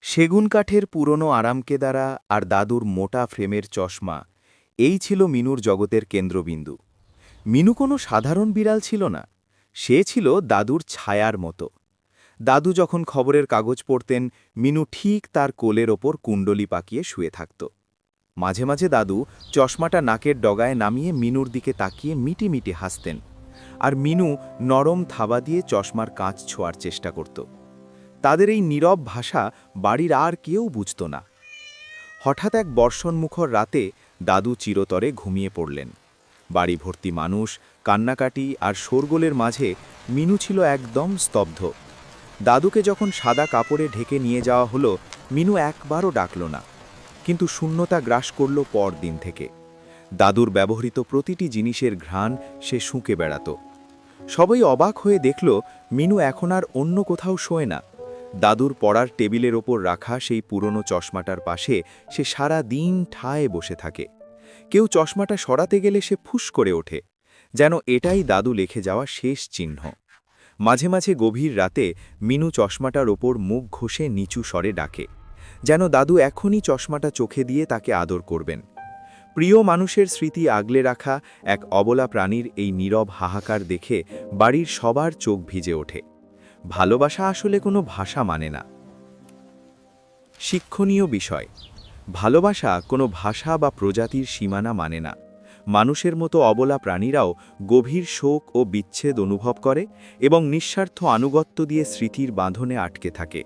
সেগুন কাঠের পুরনো আরামকেদারা আর দাদুর মোটা ফ্রেমের চশমা এই ছিল মিনুর জগতের কেন্দ্রবিন্দু। মিনু কোনো সাধারণ বিড়াল ছিল না, সে ছিল দাদুর ছায়ার মতো। দাদু যখন খবরের কাগজ পড়তেন, মিনু ঠিক তার কোলের ওপর কুণ্ডলি পাকিয়ে শুয়ে থাকত। মাঝে মাঝে দাদু চশমাটা নাকের ডগায় নামিয়ে মিনুর দিকে তাকিয়ে মিটি মিটি হাসতেন, আর মিনু নরম থাবা দিয়ে চশমার কাঁচ ছোঁয়ার চেষ্টা করত। তাদের এই নীরব ভাষা বাড়ির আর কেউ বুঝত না। হঠাৎ এক বর্ষণমুখর রাতে দাদু চিরতরে ঘুমিয়ে পড়লেন। বাড়ি ভর্তি মানুষ, কান্নাকাটি আর শোরগোলের মাঝে মিনু ছিল একদম স্তব্ধ। দাদুকে যখন সাদা কাপড়ে ঢেকে নিয়ে যাওয়া হলো, মিনু একবারও ডাকল না। কিন্তু শূন্যতা গ্রাস করল পরদিন থেকে। দাদুর ব্যবহৃত প্রতিটি জিনিসের ঘ্রাণ সে শুঁকে বেড়াত। সবাই অবাক হয়ে দেখল মিনু এখন আর অন্য কোথাও শোয় না। দাদুর পড়ার টেবিলের ওপর রাখা সেই পুরনো চশমাটার পাশে সে সারা দিন ঠায় বসে থাকে। কেউ চশমাটা সরাতে গেলে সে ফুস করে ওঠে, যেন এটাই দাদু লিখে যাওয়া শেষ চিহ্ন। মাঝে মাঝে গভীর রাতে মিনু চশমাটার ওপর মুখ ঘষে নিচু স্বরে ডাকে, যেন দাদু এখনই চশমাটা চোখে দিয়ে তাকে আদর করবেন। প্রিয় মানুষের স্মৃতি আগলে রাখা এক অবলা প্রাণীর এই নীরব হাহাকার দেখে বাড়ির সবার চোখ ভিজে ওঠে। ভালোবাসা আসলে কোনো ভাষা মানে না। শিক্ষণীয় বিষয়: ভালোবাসা কোনো ভাষা বা প্রজাতির সীমানা মানে না। মানুষের মতো অবলা প্রাণীরাও গভীর শোক ও বিচ্ছেদ অনুভব করে এবং নিঃস্বার্থ আনুগত্য দিয়ে স্মৃতির বাঁধনে আটকে থাকে।